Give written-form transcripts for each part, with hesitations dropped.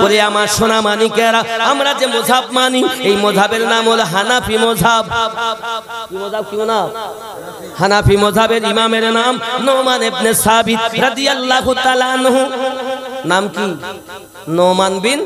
ওরে আমার সোনা মানিকেরা, আমরা যে মযহাব মানি এই মযহাবের নাম হলো হানাফি মযহাব। কি মযহাব? কি নাম? হানাফি মযহাবের ইমামের নাম নোমান ইবনে সাবিত রাদিয়াল্লাহু তাআলা আনহু। নাম কি? নোমান বিন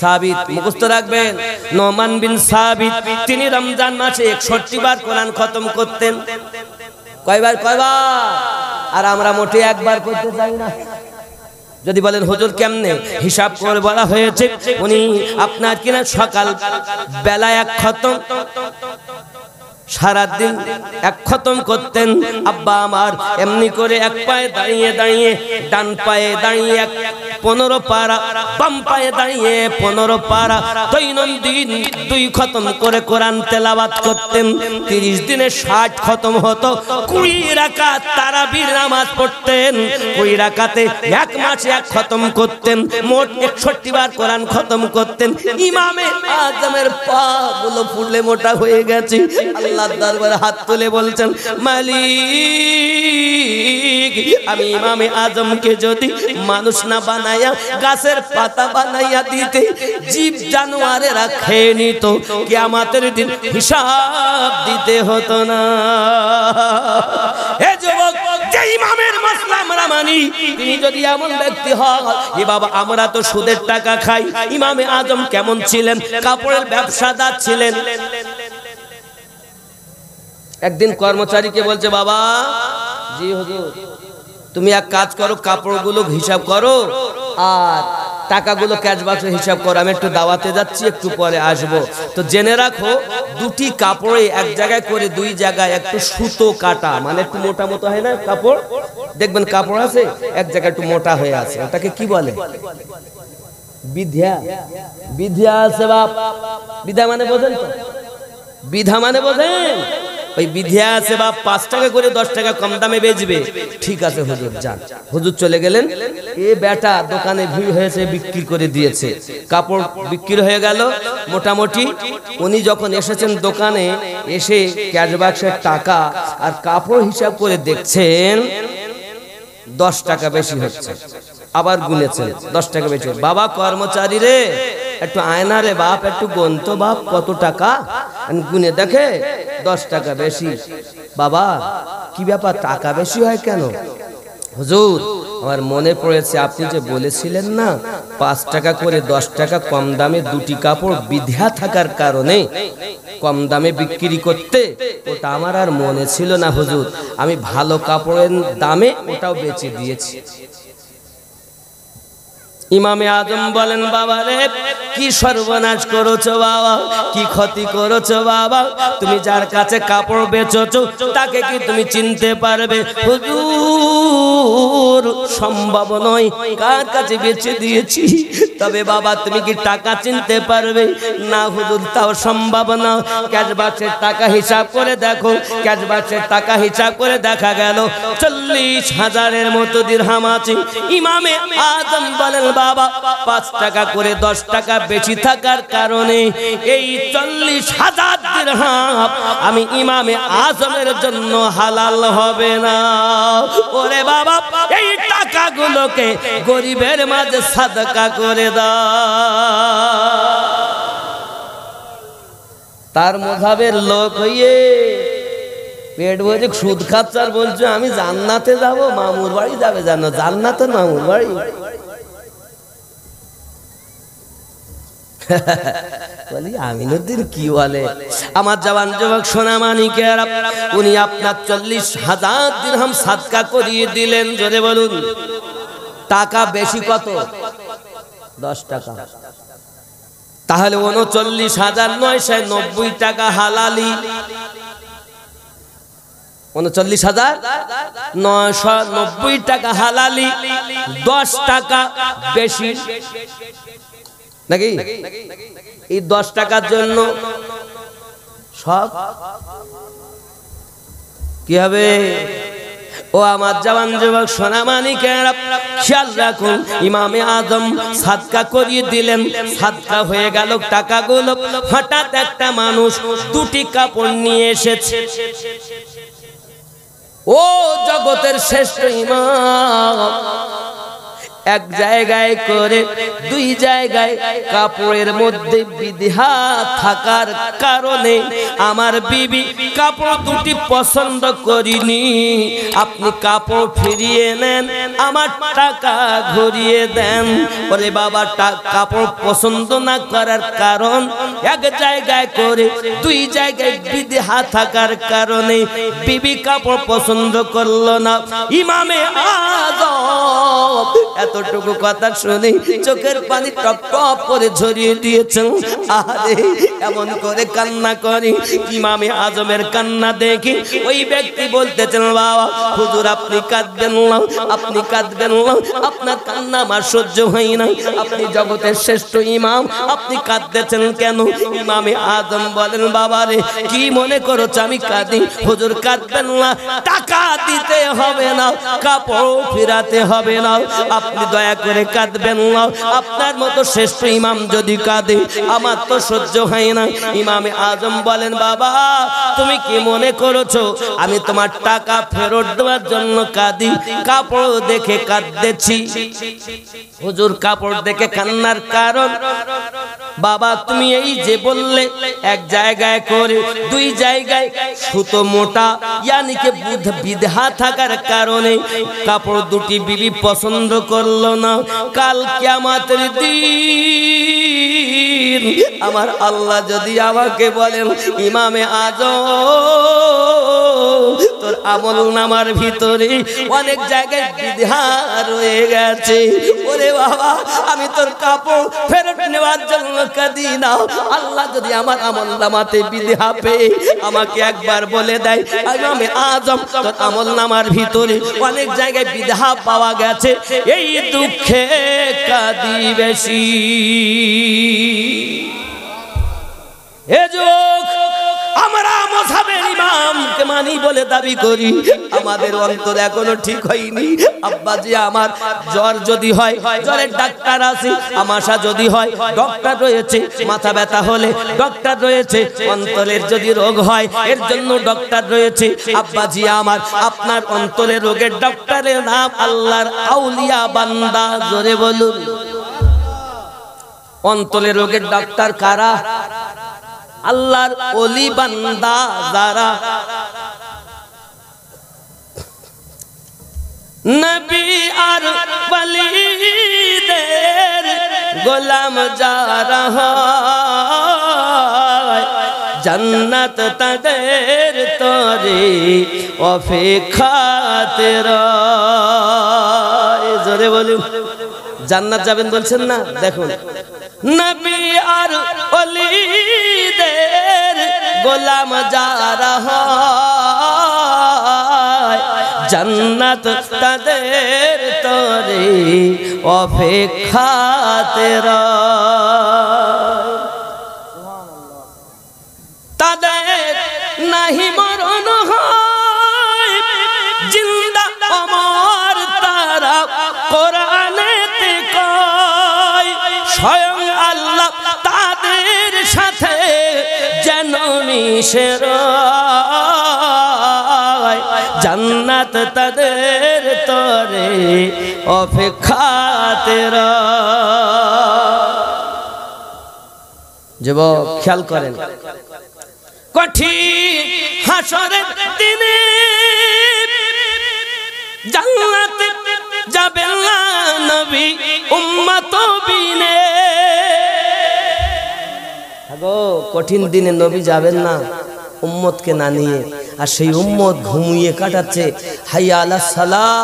সাবিত। মুখস্থ রাখবেন, নোমান বিন সাবিত। তিনি রমজান মাসে 61 বার কোরআন খতম করতেন। কয়বার? আর আমরা মোটে একবার করতে চাই না। যদি বলেন হুজুর কেমনে, হিসাব করে বলা হয়েছে উনি আপনার কিনা সকাল বেলা 1 খতম, সারা দিন 1 খতম করতেন। আব্বা আমার এমনি করে এক পায়ে দাঁড়িয়ে দাঁড়িয়ে, ডান পায়ে দাঁড়িয়ে 15 পারা, বাম পায়ে দাঁড়িয়ে 15 পারা দৈনন্দিন 2 খতম করে কোরআন তেলাওয়াত করতেন। 30 দিনে 60 খতম হতো। 20 রাকাত তারাবির নামাজ পড়তেন। 20 রাকাতে 1 মাসে 1 খতম করতেন। মোট 61 বার কোরআন খতম করতেন। ইমামে আজমের পা গুলো ফুলে মোটা হয়ে গেছে। আল্লাহর দরবারে হাত তুলে বলছেন, মালিক আমি ইমামে আজমকে যদি মানুষ না বানায়া গাছের পাতা বানাইয়া দিতে, জীব জানোয়ারেরা খেয়ে নিত, কিয়ামতের দিন হিসাব দিতে হতো না। হে যুবক, যে ইমামের মাসলা আমরা মানি, তিনি যদি এমন ব্যক্তি হয়, এ বাবা আমরা তো সুদের টাকা খাই। ইমামে আজম কেমন ছিলেন? কাপড়ের ব্যবসাদার ছিলেন। একদিন কর্মচারীকে বলছে, বাবা জি হুজুর, তুমি এক কাজ করো, কাপড়গুলো হিসাব করো আর টাকাগুলো ক্যাশ বাক্সে হিসাব করো, আমি একটু দাওয়াতে যাচ্ছি, একটু পরে আসবো। তো জেনে রাখো, 2টি কাপড়ে এক জায়গায় করে 2 জায়গায় একটু সুতো কাটা, মানে একটু মোটা মতো হয় না কাপড়, দেখবেন কাপড় আছে এক জায়গায় একটু মোটা হয়ে আছে, ওটাকে কি বলে? বিধিয়া। বিধিয়া আছে বাপ। বিধা মানে বোঝেন তো? বিধা মানে বোঝেন? ওই বিধিয়া আছে বাপ, 5 টাকা করে 10 টাকা কম দামে বেচবে। ঠিক আছে হুজুর যান। হুজুর চলে গেলেন। এ বেটা দোকানে ভিড় হয়েছে, বিক্রি করে দিয়েছে, কাপড় বিক্রি হয়ে গেল মোটামুটি। উনি যখন এসেছেন দোকানে, এসে ক্যাশ বাক্সের টাকা আর কাপড় হিসাব করে দেখছেন 10 টাকা বেশি হচ্ছে। আবার গুনেছেন 10 টাকা বেশি। বাবা কর্মচারী রে, একটু আয়না রে বাপ, একটু গন্ত বাপ, কত টাকা? গুনে দেখে 10 টাকা বেশি। বাবা কি ব্যাপার, টাকা বেশি হয় কেন? হুজুর আমার মনে পড়েছে, আপনি যে বলেছিলেন না 5 টাকা করে 10 টাকা কম দামে 2টি কাপড় বিধিয়া থাকার কারণে কম দামে বিক্রি করতে, ওটা আমার আর মনে ছিল না হুজুর, আমি ভালো কাপড়ের দামে ওটাও বেচে দিয়েছি। ইমামে আজম বলেন, বাবা রে কি সর্বনাশ করেছো বাবা, কি ক্ষতি করেছো বাবা, তুমি যার কাছে কাপড় বেচেছো তাকে কি তুমি চিনতে পারবে? হুজুর সম্ভব নয়, কার কাছে বেচে দিয়েছি, তবে বাবা তুমি কি টাকা চিনতে পারবে? না হুজুর তাও সম্ভব না। ক্যাশ বাক্সের টাকা হিসাব করে দেখো, ক্যাশ বাক্সের টাকা হিসাব করে দেখা গেল 40,000-এর মতো দিরহাম আছে। ইমামে আজম বলেন, বাবা 5 টাকা করে 10 টাকা বেশি থাকার কারণে এই 40,000 দিরহাম আমি ইমামে আজমের জন্য হালাল হবে না। ওরে বাবা এই টাকাগুলোকে গরিবের মাঝে সাদকা করে দাও। তার মযহাবের লোক হইয়ে পেট ভরে সুদ খাচ্ছে আর বলছে আমি জান্নাতে যাব, মামুর বাড়ি যাবে, জান্নাতে মামুর বাড়ি। বলি আমিনুদ্দিন কি বলে? আমার জওয়ান যুবক সোনা মানিকেরা, উনি আপনার 40,000 দিরহাম সাদকা করিয়ে দিলেন। জোরে বলুন। টাকা বেশি কত? 10 টাকা। তাহলে 39,990 টাকা হালালি। 39,990 টাকা হালালি, 10 টাকা বেশি নাকি? এই 10 টাকার জন্য সব কি হবে? ও আমার জওয়ান যুবক সোনা মানিকেরা, খেয়াল রাখুন, ইমামে আজম সাদকা করিয়ে দিলেন, সাদকা হয়ে গেল টাকাগুলো। হঠাৎ একটা মানুষ 2টি কাপড় নিয়ে এসেছে। ও জগতের শ্রেষ্ঠ ইমাম, এক জায়গায় করে দুই জায়গায় কাপড়ের মধ্যে বিধা থাকার কারণে আমার বিবি কাপড় দুটি পছন্দ করিনি, আপনি কাপড় ফিরিয়ে নেন, আমার টাকা ঘুরিয়ে দেন। বলে বাবা কাপড় পছন্দ না করার কারণ এক জায়গায় করে দুই জায়গায় বিধা থাকার কারণে বিবি কাপড় পছন্দ করলো না। ইমামে আযম এতটুকু কথা শুনে চোখের পানি টপ টপ করে ঝরিয়ে দিয়েছেন। আরে এমন করে কান্না করে। ইমামে আজমের কান্না দেখে ওই ব্যক্তি বলতেছেন বাবা হুজুর আপনি কাঁদবেন না, আপনি কাঁদবেন না, আপনার কান্না আমার সহ্য হয় না, আপনি জগতের শ্রেষ্ঠ ইমাম, আপনি কাঁদতেছেন কেন? ইমামে আজম বলেন বাবা রে কি মনে করছো আমি কাঁদি? হুজুর কাঁদবেন না, টাকা দিতে হবে না, কাপড় ফিরাতে হবে না, আপনি দয়া করে কাঁদবেন না, আপনার মতো শ্রেষ্ঠ ইমাম যদি কাঁদে আমার তো সহ্য হয় না। ইমামে আজম বলেন বাবা তুমি কি মনে করেছো আমি তোমার টাকা ফেরত দেওয়ার জন্য কাঁদি? কাপড় দেখে কাঁদতেছি। হুজুর কাপড় দেখে কান্নার কারণ? বাবা তুমি এই যে বললে এক জায়গায় করে দুই জায়গায় সুতো মোটা ইয়ানি কে বিধা থাকার কারণে কাপড় দুটি বিবি পছন্দ করলো না। কাল কিয়ামতের দিন আমার আল্লাহ যদি আমাকে বলেন ইমামে আজম তোর আমল নামার ভিতরে অনেক জায়গায় বিধা রয়ে গেছে, ওরে বাবা আমি তোর কাপড় ফেরত নেওয়ার জন্য কাঁদি না। আল্লাহ যদি আমার আমল নামাতে বিধা পেয়ে আমাকে একবার বলে দেয় ইমামে আজম তোর আমল নামার ভিতরে অনেক জায়গায় বিধা পাওয়া গেছে, এই দুঃখে কাঁদি বেশি। এ যুগ আমরা মাযহাবের ইমামকে মানি বলে দাবি করি, আমাদের অন্তর এখনো ঠিক হয়নি। আব্বাজি আমার জ্বর যদি হয় জ্বরের ডাক্তার আছে, আমাশা যদি হয় ডক্টর রয়েছে, মাথা ব্যথা হলে ডক্টর রয়েছে, অন্তরের যদি রোগ হয় এর জন্য ডক্টর রয়েছে। আব্বাজি আমার আপনার অন্তরের রোগের ডক্টরের নাম আল্লাহর আউলিয়া বান্দা, জোরে বলুন। অন্তরের রোগের ডাক্তার কারা? আল্লাহর ওলি বান্দা যারা। নবী আর ওলিদের গোলাম যারা হয় জান্নাত তাদের তরে অপেক্ষাতে রয়, জোরে বলুন। জান্নাত যাবেন বলছেন না? দেখুন নবী আর ওলিদের গোলাম যারা হয় জান্নাত তাদের তরে অপেক্ষাতে রয়। তাদের নাহি মরণ হয়, জিন্দা অমর তারা কোরআনেতে কয়, স্বয়ং আল্লাহ তাদের সাথে যেন মিশে রয়, জান্নাত তাদের তরে অপেক্ষাতে রয়। যুবক খেয়াল করেন, কঠিন হাসরের দিনে জান্নাতে যাবেন না নবী উম্মত বিনে। গো কঠিন দিনে নবী যাবেন না উম্মতকে না নিয়ে, আর সেই উম্মত ঘুমিয়ে কাটাচ্ছে। হাইয়া আলাস সালাহ,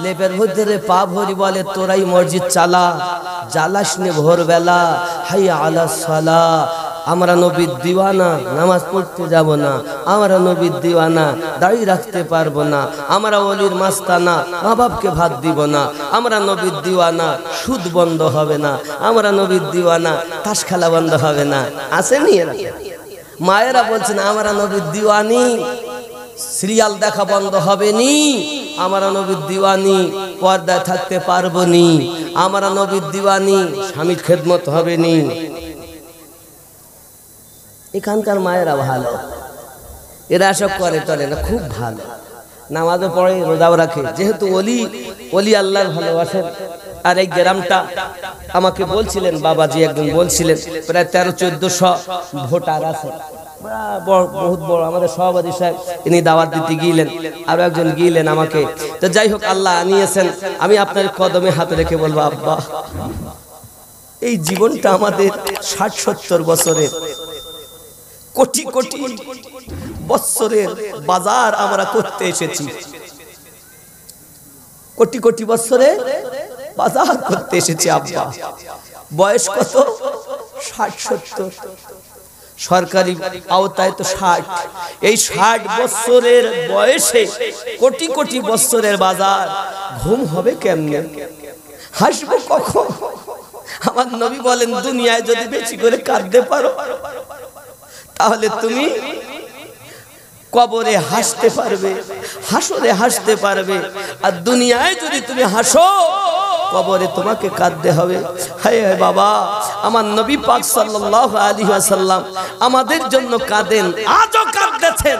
লেপের ভিতরে পা ভরি বলে তোরাই মসজিদ চালা, জ্বালাস নে ভোরবেলা। হাইয়া আলাস সালাহ, আমরা নবীর দিওয়ানা, নামাজ পড়তে যাব না, আমরা নবীর দিওয়ানা, দাড়ি রাখতে পারবো না, আমরা ওলির মাস্তানা, মা বাপকে ভাত দিব না, আমরা নবীর দিওয়ানা, সুদ বন্ধ হবে না, আমরা নবীর দিওয়ানা, তাস খেলা বন্ধ হবে না। আসেনি এরা? মায়েরা বলছেন আমরা নবীর দিওয়ানি, সিরিয়াল দেখা বন্ধ হবে নি, আমরা নবীর দিওয়ানি, পর্দায় থাকতে পারবো নি, আমরা নবীর দিওয়ানি, স্বামীর খেদমত হবে নি। এখানকার মায়েরা ভালো, এরা সব করে টরে না, খুব ভালো। নামাজও পড়ে, রোজাও রাখে, যেহেতু ওলি আল্লাহর ভালোবাসেন। আর এই গ্রামটা আমাকে বলছিলেন বাবাজি একদিন বলছিলেন প্রায় 1300-1400 ভোটার আছে, বহুত বড়। আমাদের সভাপতি সাহেব তিনি দাওয়াত দিতে গিয়েলেন, আরো একজন গিয়েলেন আমাকে। তো যাই হোক, আল্লাহ আনিয়েছেন। আমি আপনার কদমে হাত রেখে বলবো, আব্বা এই জীবনটা আমাদের 60-70 বছরের, কোটি কোটি বছরের বাজার আমরা করতে এসেছি, কোটি কোটি বছরে বাজার করতে এসেছি। আব্বা বয়স কত? 60-70, সরকারি আওতায় তো 60। এই 60 বছরের বয়সে কোটি কোটি বছরের বাজার, ঘুম হবে কেমনে, হাসবো কখন? আমার নবী বলেন, দুনিয়ায় যদি বেশি করে কাঁদতে পারো তাহলে তুমি কবরে হাসতে পারবে, হাসরে হাসতে পারবে। আর দুনিয়ায় যদি তুমি হাসো, কবরে তোমাকে কাঁদতে হবে। হায় হায় বাবা, আমার নবী পাক সাল্লাল্লাহু আলাইহি ওয়াসাল্লাম আমাদের জন্য কাঁদেন, আজও কাঁদতেছেন।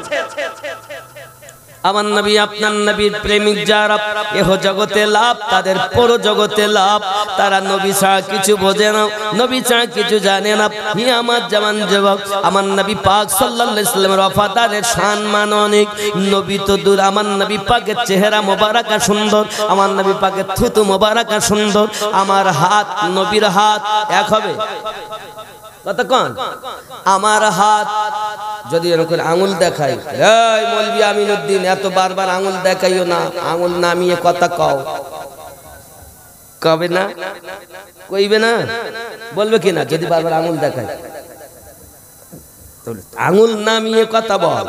আমার নবী, আপনার নবীর প্রেমিক যারা, এহ জগতে লাভ, তাদের পর জগতে লাভ। তারা নবী ছাড়া কিছু বোঝে না, নবী ছাড়া কিছু জানে না। হি আমার জওয়ান যুবক, আমার নবী পাক সাল্লাল্লাহু আলাইহি ওয়াসাল্লামের ওয়াফাদারের সম্মান অনেক। নবী তো দূর, আমার নবী পাকের চেহারা মোবারকা সুন্দর, আমার নবী পাকের থুতু মোবারকা সুন্দর। আমার হাত নবীর হাত এক হবে কতক্ষণ? আমার হাত যদি এরকম আঙুল দেখাই, এই মৌলভী আমিনউদ্দিন এত বারবার আঙুল দেখাইও না, আঙুল নামিয়ে কথা কও, কবে না? কইবে না? বলবে কি না? যদি বারবার আঙুল দেখাই, আঙুল নামিয়ে কথা বল।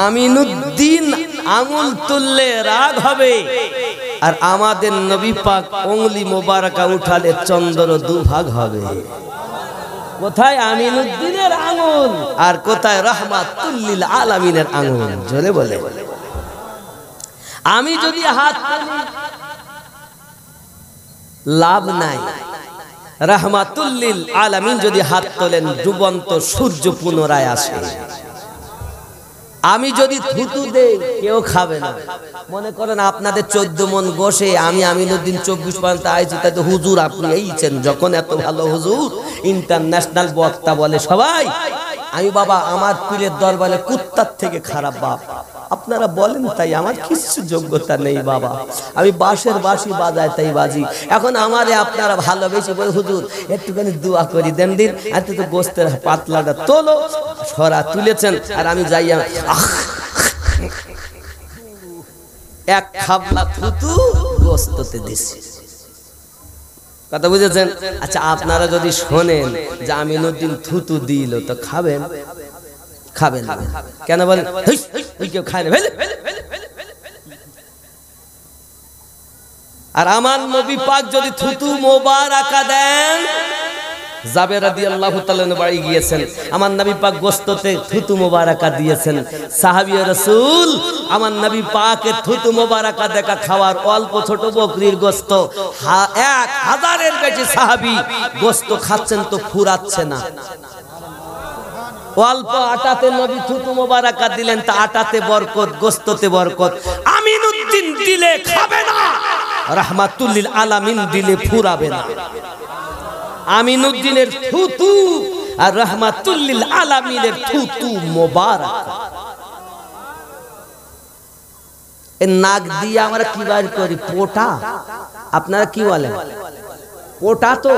আমিনউদ্দিন আঙুল তুললে রাগ হবে, আর আমাদের নবী পাক উংলি মোবারকা উঠালে চন্দ্র দুভাগ হবে। কোথায় আমিনউদ্দিনের আঙুল আর কোথায় রাহমাতুল লিল আলামিনের আঙুল? জোরে বলে। আমি যদি হাত তুলি লাভ নাই, রাহমাতুল লিল আলামিন যদি হাত তোলেন ডুবন্ত সূর্য পুনরায় আসে। আমি যদি থুতু দেই কেউ খাবে না। মনে করেন আপনাদের 14 মন গোশে, আমি আমিনউদ্দিন 24 পর্যন্ত আইছি, তাই তো হুজুর আপনি এইছেন যখন, এত ভালো হুজুর, ইন্টারন্যাশনাল বক্তা বলে সবাই। আমি বাবা আমার পীরের দরবারে কুত্তার থেকে খারাপ বাপ, আপনারা বলেন তাই, আমার কিছু যোগ্যতা নেই বাবা, আমি বাঁশের বাঁশি বাজাই তাই বাজি। এখন আমারে আপনারা ভালোবেসে বলে, হুজুর একটুখানি দোয়া করি দেন দিন, এত তো গোস্তের পাতলাটা তোলো, সরা তুলেছেন, আর আমি যাই এক খাবলা থুতু গোস্ততে দিছি। কথা বুঝেছেন? আচ্ছা, আপনারা যদি শোনেন যে আমিনউদ্দিন থুতু দিল, তো খাবেন? খাবেন না। কেন বলেন? কেউ খায় না। আর আমার নবী পাক যদি থুতু মোবারকা দেন, জাবের রাদিয়াল্লাহু তাআলা বাড়ি গিয়েছেন, আমার নবী পাক গোস্ততে থুতু মোবারকা দিয়েছেন। সাহাবী রাসূল আমার নবী পাকের থুতু মোবারকা দেখা খাওয়ার, অল্প ছোট বকরির গোস্ত 1000-এর বেশি সাহাবী গোস্ত খাচ্ছেন, তো ফুরাচ্ছে না। অল্প আটাতে নবী থুতু মোবারকা দিলেন, তা আটাতে বরকত, গোস্ততে বরকত। আমিনউদ্দিন দিলে খাবে না, রাহমাতুল লিল আলামিন দিলে ফুরাবে না। আমিনউদ্দিনের থুতু আর রাহমাতুল লিল আলামিনের থুতু মোবারক। এই নাক দিয়ে আমরা কি বার করি? পোটা। আপনারা কি বলেন? পোটা। তো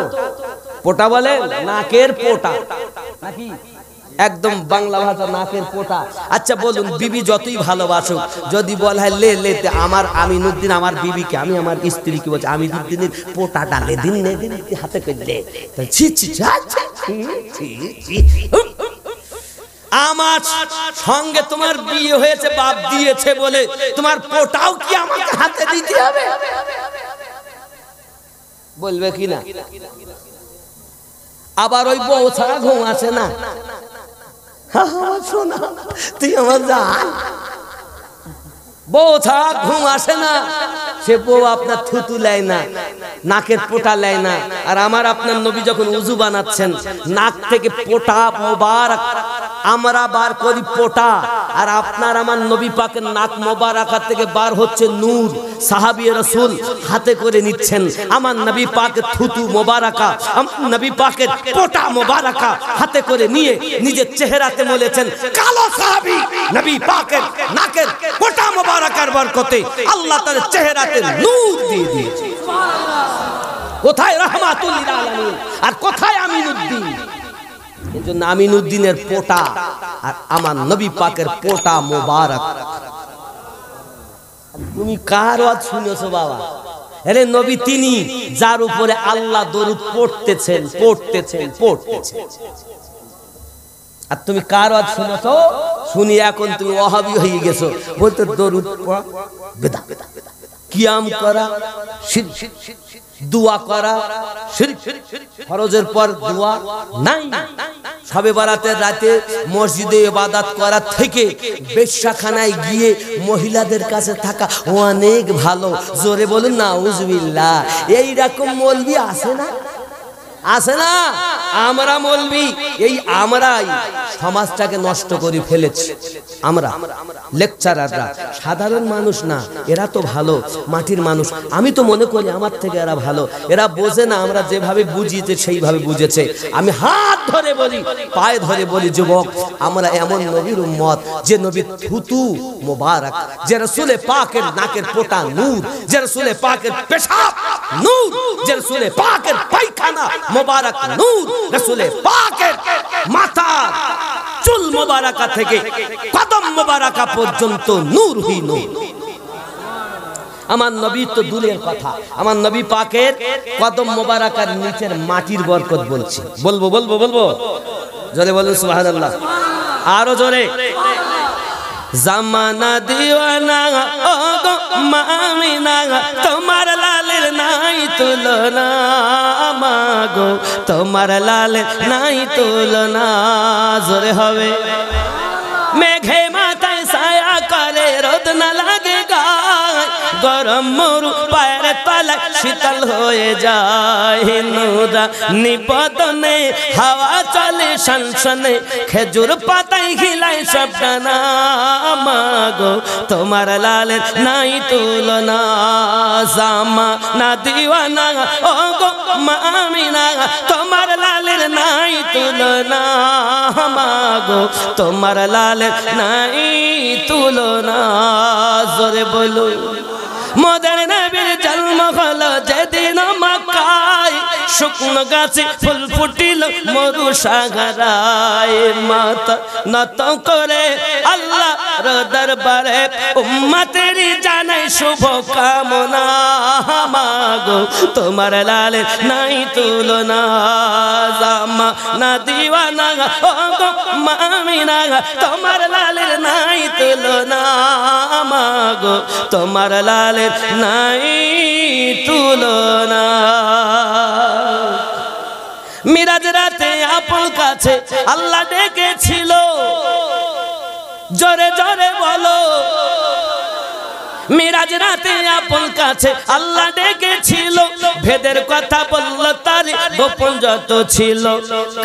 পোটা বলেন, নাকের পোটা নাকি? একদম বাংলা ভাষা, নাকের পোটা। আচ্ছা বলুন, বিবি যতই ভালোবাসুক, যদি বলা হয় লে লেতে আমার আমিনউদ্দিন আমার বিবিকে, আমি আমার স্ত্রীকে বলছি আমিনউদ্দিনের পোটাটা লে দিন, নে দিন হাতে করে, আমার সঙ্গে তোমার বিয়ে হয়েছে বাপ দিয়েছে বলে তোমার পোটাও কি আমাকে হাতে দিতে হবে? বলবে কি না? আবার ওই বউ ছাড়া ঘুম আসে না। শোনা, তুই আমার জান, বউ ছাড়া ঘুম আসে না। সে বউ আপনার থুতু লেয় না, নাকের পোটা লেয় না। আর আমার আপনার নবী যখন উযু বানাচ্ছেন, নাক থেকে পোটা মোবারক আমরা বার করি পোটা, আর আপনার আমার নবী পাকের নাক মোবারকা থেকে বার হচ্ছে নূর। সাহাবী রাসূল হাতে করে নিচ্ছেন আমার নবী পাকের থুতু মোবারকা, আমার নবী পাকের পোটা মোবারকা হাতে করে নিয়ে নিজের চেহারাতে মলেছেন। কালো সাহাবী নবী পাকের নাকের পোটা মোবারকার বরকতে আল্লাহ তার চেহারাতে নূর দিয়ে দিয়েছে। কোথায় রাহমাতুল লিল আলামিন আর কোথায় আমিনুদ্দিন? এজন্য আমিনুদ্দিনের পোটা আর আমার নবী পাকের পোটা মোবারক। তুমি কার ওয়াজ শুনেছো বাবা? আরে নবী তিনি যার উপরে আল্লাহ দরুদ পড়তেছেন। আর তুমি কার ওয়াজ শুনেছো? শুনি এখন তুমি ওয়াহাবি হয়ে গেছো, বলতে দরুদ পড়া বেদা, কিয়াম করা শিরক, দোয়া করা শিরক, ফরজের পর দোয়া নাই, শবে বরাতের রাতে মসজিদে ইবাদত করা থেকে বেশ্যাখানায় গিয়ে মহিলাদের কাছে থাকা অনেক ভালো। জোরে বলুন নাউজুবিল্লাহ। এইরকম মৌলবি আছে না? আছে না? আমরা মৌলবি এই আমরাই সমাজটাকে নষ্ট করে ফেলেছি। আমরা লেকচারাররা সাধারণ মানুষ না, এরা তো ভালো মাটির মানুষ। আমি তো মনে করি আমার থেকে এরা ভালো। এরা বোঝে না, আমরা যেভাবে বুঝিয়েছে সেইভাবে বুঝেছে। আমি হাত ধরে বলি, পায়ে ধরে বলি, যুবক আমরা এমন নবীর উম্মত যে নবীর থুতু মোবারক, যে রাসূলে পাকের নাকের পোটা নূর, যে রাসূলে পাকের পেশাব নূর, যে রাসূলে পাকের পায়খানা মোবারক নূর, রাসূলে পাকের মাথা চুল মোবারকা থেকে কদম মোবারকা পর্যন্ত নূর হি নূর। আমার নবী তো দূরের কথা, আমার নবী পাকের কদম মোবারকার নিচের মাটির বরকত বলছি। বলবো জোরে বলুন সুবহানাল্লাহ, আরো জোরে। জামানা দিওয়ানা ও গো মামিনা, তোমার লালের নাই তুলনা, মাগো তোমার লালের নাই তুলনা। জোরে হবে। মেঘে মাথায় ছায়া করে, রোদ না লাগে গায়, গরম মরু পায়ের তলায় শীতল হয়ে যায়। নুরা নিপদনে হাওয়া চলে সনসনে, খেজুর পাতায় খিলায় সব ডানা, মাগো তোমার লালের নাই তুলনা। জামা না দিওয়ানা ও গো মামিনা, তোমার লালের নাই তুলনা, মাগো তোমার লালের নাই তুলনা। জোরে বলো। মোদের নবীর জন্ম হলো যেদিন মক্কায়, শুকনো গাছে ফুল ফুটিল মরু সাগরায়, মাথা নত করে আল্লাহর দরবারে উম্মতের জানাই শুভ কামনা, মাগো তোমার লালের নাই তুলনা। জামা না দিওয়ানা ও গো মামিনা, তোমার লালের নাই তুলনা, মাগো তোমার লালের নাই তুলনা। মিরাজ রাতে আপন কাছে আল্লাহ ডেকেছিল, জোরে জোরে বলো। মিরাজ রাতে আপন কাছে আল্লাহ ডেকেছিল, ভেদের কথা বলল তার গোপন যত ছিল।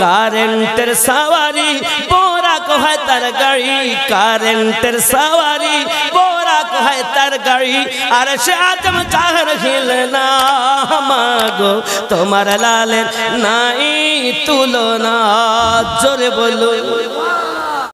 কারেন্টের সাওয়ারি বোরাক হয় তার গাড়ি, কারেন্টের সাওয়ারি বোরাক হয় তার গাড়ি, আর সে আজম চাহর হিলে না, মাগো তোমার লালের নাই তুলনা। জোরে বলো।